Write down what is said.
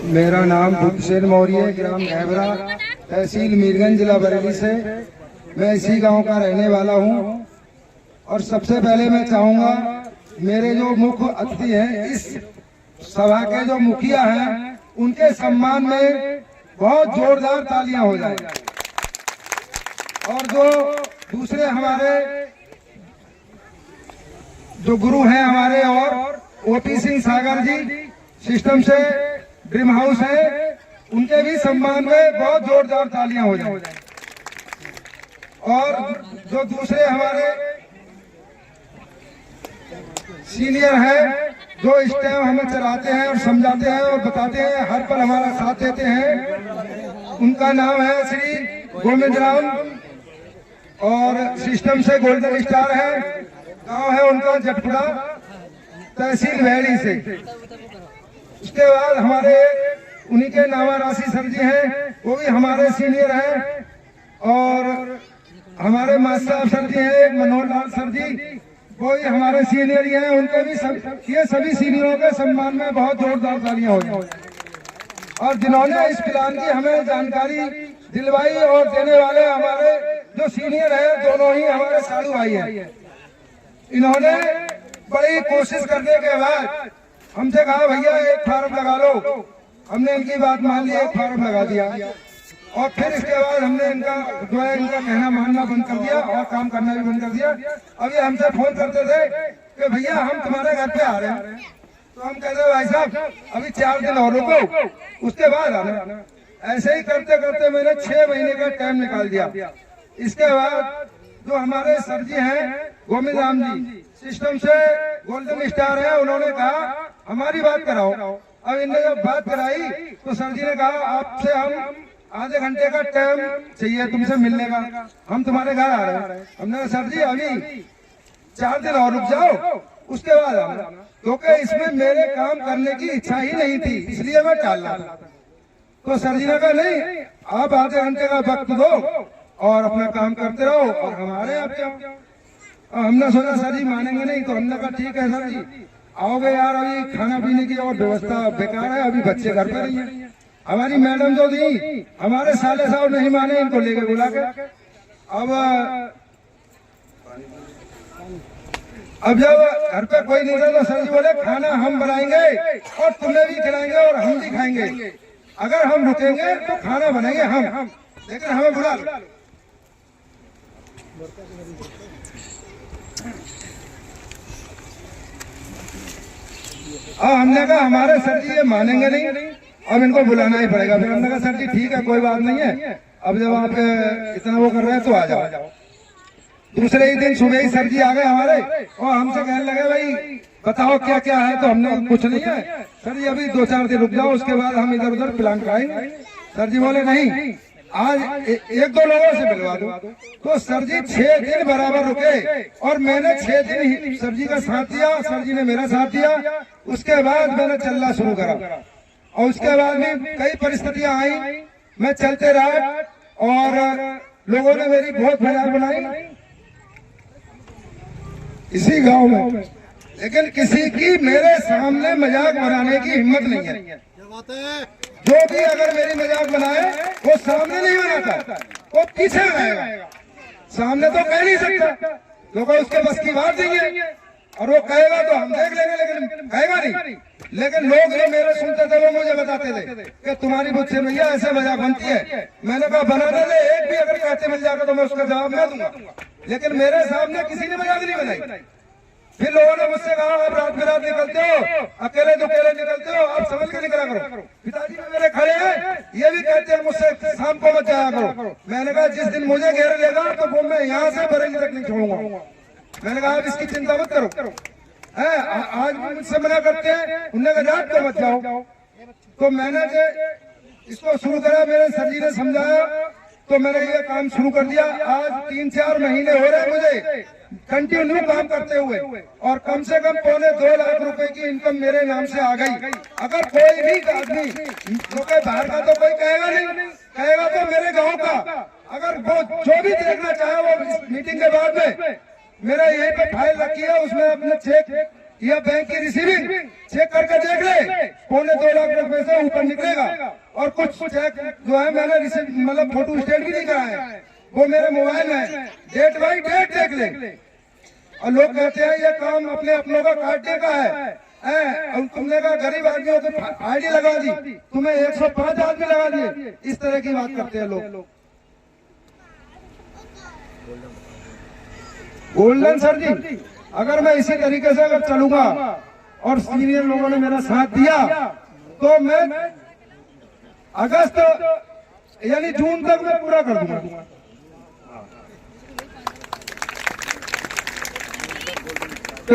मेरा नाम भूपेश मौर्य, ग्राम गहबरा, तहसील मीरगंज, जिला बरेली से। मैं इसी गांव का रहने वाला हूं। और सबसे पहले मैं चाहूंगा मेरे जो मुख्य अतिथि हैं, इस सभा के जो मुखिया हैं, उनके सम्मान में बहुत जोरदार तालियां हो जाए। और जो दूसरे हमारे जो गुरु हैं हमारे, और ओपी सिंह सागर जी सिस्टम से ड्रीम हाउस है, उनके भी सम्मान में बहुत जोरदार तालियां हो जाए। और जो दूसरे हमारे सीनियर हैं, जो इस टाइम हमें चलाते हैं और समझाते हैं और बताते हैं, हर पल हमारा साथ देते हैं, उनका नाम है श्री गोविंद राम, और सिस्टम से गोल्डन स्टार है। गांव है उनका जटपुरा, तहसील भैड़ी से। उसके बाद हमारे उन्हीं के नामा राशि सर जी हैं, वो भी हमारे सीनियर हैं। और हमारे मास्टर सर जी हैं, एक मनोहर लाल सर जी, वो भी हमारे सीनियर ही हैं। उनके भी ये सभी सीनियरों के सम्मान में बहुत जोरदार तालियां हो जाए। और जिन्होंने इस प्लान की हमें जानकारी दिलवाई और देने वाले हमारे जो सीनियर हैं, दोनों ही हमारे साधु भाई हैं। इन्होंने बड़ी कोशिश करने के बाद हमसे कहा, भैया एक फार्म लगा लो। हमने इनकी बात मान ली, एक फार्म लगा दिया। और फिर इसके बाद हमने इनका जो है इनका कहना मानना बंद कर दिया और काम करना भी बंद कर दिया। अभी हमसे फोन करते थे कि भैया हम तुम्हारे घर पे आ रहे हैं, तो हम कहते भाई साहब अभी 4 दिन और रुको, उसके बाद आना। ऐसे ही करते करते मैंने 6 महीने का टाइम निकाल दिया। इसके बाद जो हमारे सर जी हैं गोविंद राम जी, सिस्टम से गोल्डन स्टार है, उन्होंने कहा हमारी बात कराओ। अब इन्होंने जब बात कराई तो सर जी ने कहा आपसे हम आधे घंटे का टाइम चाहिए तुमसे मिलने का, हम तुम्हारे घर आ रहे हैं। हमने कहा सर जी अभी 4 दिन और रुक जाओ, उसके बाद आना, क्योंकि इसमें मेरे काम करने की इच्छा ही नहीं थी, इसलिए मैं टाल रहा था। तो सर जी ने कहा नहीं, आप आधे घंटे का वक्त दो और अपना काम करते रहो और हमारे आप जाओ। हमने सोचा सर जी मानेंगे नहीं, तो हमने कहा ठीक है सर जी आओगे यार, अभी खाना पीने की और व्यवस्था बेकार है, अभी बच्चे घर पे नहीं है। हमारी मैडम जो थी, हमारे साले साहब नहीं माने, इनको लेके बुला के अब जब घर पे कोई नहीं था तो सर जी बोले खाना हम बनाएंगे और तुम्हें भी खिलाएंगे और हम भी खाएंगे। अगर हम रुकेंगे तो खाना बनाएंगे हम, लेकिन हमें बुला लो। हमने कहा हमारे सर जी ये मानेंगे नहीं, अब इनको बुलाना ही पड़ेगा। फिर हमने कहा सर जी ठीक है कोई बात नहीं है, अब जब आप इतना वो कर रहे हैं तो आ जाओ। दूसरे ही दिन सुबह ही सर जी आ गए हमारे और हमसे कहने लगे भाई बताओ क्या क्या है। तो हमने कुछ नहीं है सर जी, अभी 2-4 दिन रुक जाओ, उसके बाद हम इधर उधर प्लान कराएंगे। सर जी बोले नहीं, आज 1-2 लोगों से मिलवा दो। तो सर जी 6 दिन बराबर रुके और मैंने 6 दिन ही सर जी का साथ दिया, सर जी ने मेरा साथ दिया। उसके बाद मैंने चलना शुरू करा और उसके बाद में कई परिस्थितियां आई, मैं चलते रहा और लोगों ने मेरी बहुत मजाक बनाई इसी गांव में, लेकिन किसी की मेरे सामने मजाक बनाने की हिम्मत नहीं है। जो भी अगर मेरी मजाक बनाए वो सामने नहीं बनाता, वो पीछे बनाएगा, सामने तो कह नहीं सकता, क्योंकि उसके बस की बात नहीं है। और वो कहेगा तो हम देख लेंगे, लेकिन कहेगा नहीं। लेकिन लोग जो मेरे सुनते थे वो मुझे बताते थे कि तुम्हारी मुझसे भैया ऐसे मजाक बनती है। मैंने कहा बनाने दे, एक भी अगर कहते मिल जाएगा तो मैं उसका जवाब मैं दूंगा, लेकिन मेरे सामने किसी ने मजाक नहीं बनाई। फिर लोगों ने मुझसे कहा आप रात बिरात निकलते हो, अकेले दुकेले निकलते हो, आप समझ के निकला करो। पिताजी मेरे खड़े हैं, ये भी कहते हैं मुझसे शाम को मत जाया करो। मैंने कहा जिस दिन मुझे घेर लेगा तो वो मैं यहाँ से बरेली तक नहीं छोड़ूंगा। मैंने कहा आप इसकी चिंता मत करो। आज भी मुझसे मना करते हैं, उन्होंने कहा रात को मत जाओ। तो मैंने इसको शुरू करा, मेरे सर जी ने समझाया तो मैंने ये काम शुरू कर दिया। आज 3-4 महीने हो रहे मुझे कंटिन्यू काम करते हुए, और कम से कम 2.25 लाख रुपए की इनकम मेरे नाम से आ गई। अगर कोई भी आदमी जो कि बाहर का तो कोई कहेगा नहीं, कहेगा तो मेरे गांव का, अगर वो जो भी देखना चाहे वो इस मीटिंग के बाद में मेरा यहीं पे फाइल रखी है, उसमें अपने चेक या बैंक की रिसीविंग चेक करके देख ले, 2.25 लाख रुपए से ऊपर निकलेगा। और कुछ चेक जो है मैंने रिसीव मतलब फोटो स्टेट भी नहीं कराया है, वो मेरे मोबाइल में है, डेट बाई डेट देख ले। और लोग कहते हैं ये काम अपने अपनों का काटने का है, और तुमने कहा गरीब आदमियों को आईडी लगा दी, तुम्हें 105 आदमी लगा दिए, इस तरह की बात करते हैं लोग। गोल्डन सर जी, अगर मैं इसी तरीके से अगर चलूंगा और सीनियर लोगों ने मेरा साथ दिया तो मैं अगस्त यानी जून तक मैं पूरा कर दूंगा। तो